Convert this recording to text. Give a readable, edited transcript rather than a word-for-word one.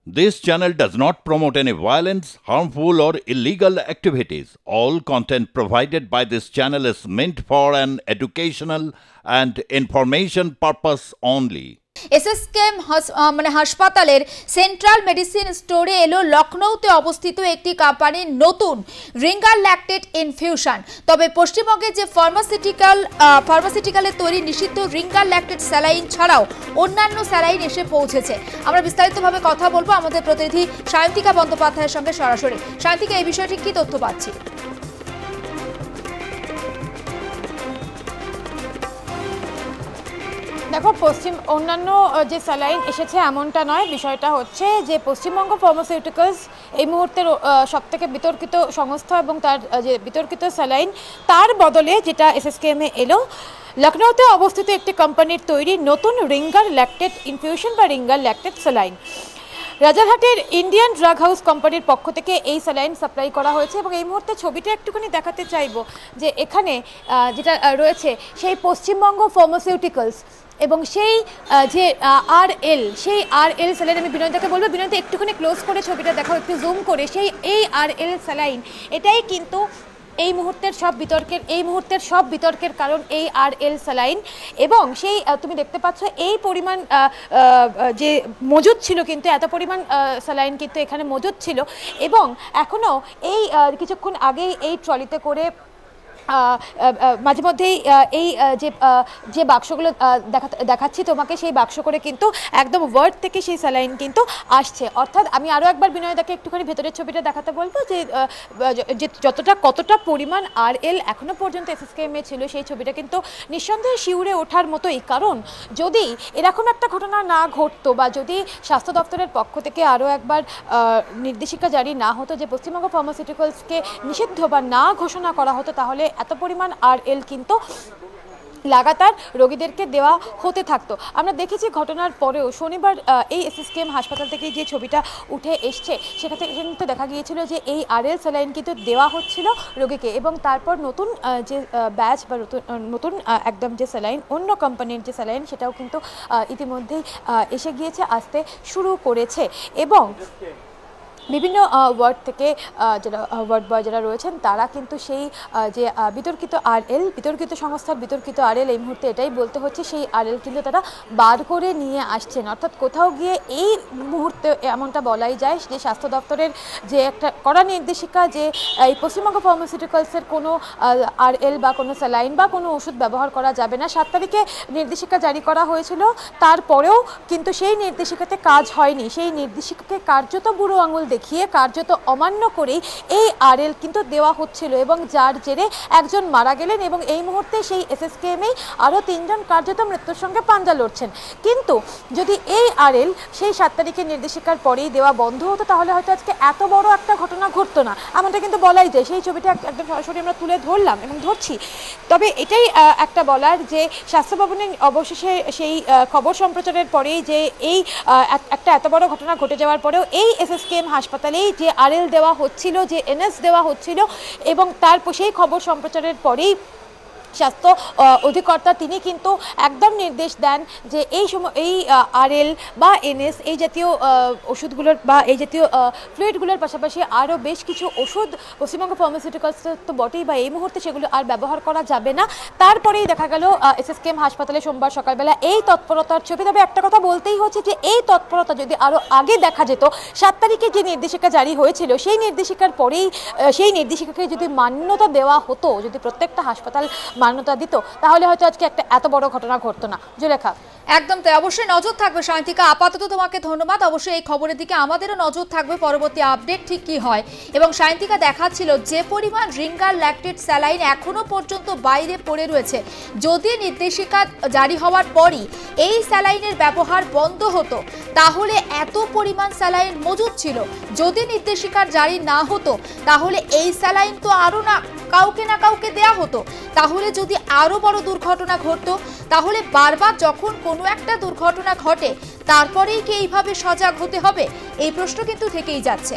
This channel does not promote any violence, harmful, or illegal activities. All content provided by this channel is meant for an educational and information purpose only. SSKM মানে হাসপাতালের central medicine স্টোরে এলো লখনৌতে অবস্থিত একটি কোম্পানির নতুন Ringer lactate infusion. তবে পশ্চিমবঙ্গে যে ফার্মাসিউটিক্যালের তৈরি নিষিদ্ধ রিঙ্গার ল্যাকটেট স্যালাইন ছাড়াও অন্যান্য স্যালাইন এসে পৌঁছেছে। আমরা বিস্তারিতভাবে কথা বলবো আমাদের প্রতিনিধি সায়ন্তিকা বন্দ্যোপাধ্যায়ের সঙ্গে সরাসরি। সায়ন্তিকা, এই বিষয়টি কি তথ্য পাচ্ছি? দেখো, অন্যান্য যে স্যালাইন এসেছে এমনটা নয়। বিষয়টা হচ্ছে যে পশ্চিমবঙ্গ ফার্মাসিউটিক্যালস এই মুহূর্তের সবথেকে বিতর্কিত সংস্থা এবং তার যে বিতর্কিত স্যালাইন তার বদলে যেটা এসএসকেএমে এলো, লখনৌতে অবস্থিত একটি কোম্পানির তৈরি নতুন রিঙ্গার ল্যাকটেট ইনফিউশন বা রিঙ্গার ল্যাকটেট স্যালাইন। রাজারহাটের ইন্ডিয়ান ড্রাগ হাউস কোম্পানির পক্ষ থেকে এই স্যালাইন সাপ্লাই করা হয়েছে এবং এই মুহূর্তে ছবিটা একটুখানি দেখাতে চাইব যে এখানে যেটা রয়েছে সেই পশ্চিমবঙ্গ ফার্মাসিউটিক্যালস এবং সেই যে সেই আরএল স্যালাইন। আমি বিনয়দাকে বলবো, বিনয়দা একটুখানি ক্লোজ করে ছবিটা দেখাও, একটু জুম করে। এই আরএল স্যালাইন এটাই কিন্তু এই মুহূর্তের সব বিতর্কের কারণ, এই আরএল স্যালাইন। এবং সেই তুমি দেখতে পাচ্ছ এই পরিমাণ যে মজুদ ছিল, কিন্তু এত পরিমাণ স্যালাইন কিন্তু এখানে মজুদ ছিল এবং এখনও এই কিছুক্ষণ আগেই এই ট্রলিতে করে মাঝে মধ্যেই এই যে বাক্সগুলো দেখাচ্ছি তোমাকে, সেই বাক্স করে কিন্তু একদম ওয়ার্ড থেকে সেই স্যালাইন কিন্তু আসছে। অর্থাৎ আমি আরও একবার বিনয়দাকে একটুখানি ভেতরের ছবিটা দেখাতে বলবো যে কতটা পরিমাণ আরএল এখনও পর্যন্ত এসএসকেএমে ছিল, সেই ছবিটা কিন্তু নিঃসন্দেহে শিউরে ওঠার মতোই। কারণ যদি এরকম একটা ঘটনা না ঘটতো বা যদি স্বাস্থ্য দপ্তরের পক্ষ থেকে আরও একবার নির্দেশিকা জারি না হতো যে পশ্চিমবঙ্গ ফার্মাসিউটিক্যালসকে নিষিদ্ধ বা না ঘোষণা করা হতো, তাহলে এত পরিমাণ আরএল কিন্তু লাগাতার রোগীদেরকে দেওয়া হতে থাকতো। আমরা দেখেছি ঘটনার পরেও শনিবার এই এসএসকেএম হাসপাতাল থেকে যে ছবিটা উঠে এসছে সেখানে কিন্তু দেখা গিয়েছিল যে এই আরএল স্যালাইন কিন্তু দেওয়া হচ্ছিল রোগীকে এবং তারপর নতুন যে ব্যাচ বা নতুন একদম যে স্যালাইন, অন্য কোম্পানির যে স্যালাইন, সেটাও কিন্তু ইতিমধ্যেই এসে গিয়েছে, আসতে শুরু করেছে। এবং বিভিন্ন ওয়ার্ড থেকে যারা ওয়ার্ড বয় যারা রয়েছেন তারা কিন্তু সেই যে বিতর্কিত সংস্থার বিতর্কিত আরএল, এই মুহূর্তে এটাই বলতে হচ্ছে, সেই আরএল কিন্তু তারা বার করে নিয়ে আসছেন। অর্থাৎ কোথাও গিয়ে এই মুহূর্তে এমনটা বলাই যায় যে স্বাস্থ্য দপ্তরের যে একটা কড়া নির্দেশিকা যে এই পশ্চিমবঙ্গ ফার্মাসিউটিক্যালসের কোনো আরএল বা কোনো স্যালাইন বা কোনো ওষুধ ব্যবহার করা যাবে না। 7 তারিখে নির্দেশিকা জারি করা হয়েছিল, তারপরেও কিন্তু সেই নির্দেশিকাতে কাজ হয়নি। সেই নির্দেশিকাকে কার্যত বুড়ো আঙুল দেখিয়ে কার্যত অমান্য করেই এই আরএল কিন্তু দেওয়া হচ্ছিল এবং যার জেরে একজন মারা গেলেন এবং এই মুহূর্তে সেই এসএসকেএমে আরও 3 জন কার্যত মৃত্যুর সঙ্গে পাঞ্জা লড়ছেন। কিন্তু যদি এই আরএল সেই 7 তারিখের নির্দেশিকার পরেই দেওয়া বন্ধ হতো, তাহলে হয়তো আজকে এত বড় একটা ঘটনা ঘটতো না। আমাদের কিন্তু বলাই যায়, সেই ছবিটা একদম সরাসরি আমরা তুলে ধরলাম এবং ধরছি। তবে এটাই একটা বলার যে স্বাস্থ্য ভবনে অবশেষে সেই খবর সম্প্রচারের পরেই যে এই একটা এত বড় ঘটনা ঘটে যাওয়ার পরেও এই এসএসকেএম হাসপাতালেই যে আরএল দেওয়া হচ্ছিল, যে এনএস দেওয়া হচ্ছিল এবং তারপর সেই খবর সম্প্রচারের পরেই স্বাস্থ্য অধিকর্তা তিনি কিন্তু একদম নির্দেশ দেন যে এই আরএল বা এনএস এই জাতীয় ওষুধগুলোর বা এই জাতীয় ফ্লুইডগুলোর পাশাপাশি আরও বেশ কিছু ওষুধ পশ্চিমবঙ্গ ফার্মাসিউটিক্যালস তো বটেই, বা এই মুহূর্তে সেগুলো আর ব্যবহার করা যাবে না। তারপরেই দেখা গেল এসএসকেএম হাসপাতালে সোমবার সকালবেলা এই তৎপরতার ছবি। তবে একটা কথা বলতেই হচ্ছে যে এই তৎপরতা যদি আরও আগে দেখা যেত, 7 তারিখে যে নির্দেশিকা জারি হয়েছিল সেই নির্দেশিকার পরেই সেই নির্দেশিকাকে যদি মান্যতা দেওয়া হতো, যদি প্রত্যেকটা হাসপাতাল মান্যতা দিত, তাহলে হয়তো আজকে একটা এত বড় ঘটনা ঘটতো না। জুলেখা, একদম তাই, অবশ্যই নজর থাকবে সায়ন্তিকা। আপাতত তোমাকে ধন্যবাদ। অবশ্যই এই খবরের দিকে আমাদেরও নজর থাকবে, পরবর্তী আপডেট ঠিক কি হয়। এবং সায়ন্তিকা দেখাচ্ছিল যে পরিমাণ রিঙ্গার ল্যাকটেট স্যালাইন এখনো পর্যন্ত বাইরে পড়ে রয়েছে। যদি নির্দেশিকা জারি হওয়ার পরই এই স্যালাইনের ব্যবহার বন্ধ হতো, তাহলে এত পরিমাণ স্যালাইন মজুদ ছিল। যদি নির্দেশিকার জারি না হতো, তাহলে এই স্যালাইন তো আরও কাউকে না কাউকে দেয়া হতো। তাহলে যদি আরও বড় দুর্ঘটনা ঘটতো, তাহলে বারবার যখন কোনো একটা দুর্ঘটনা ঘটে তারপরেই কি এইভাবে সজাগ হতে হবে? এই প্রশ্ন কিন্তু থেকেই যাচ্ছে।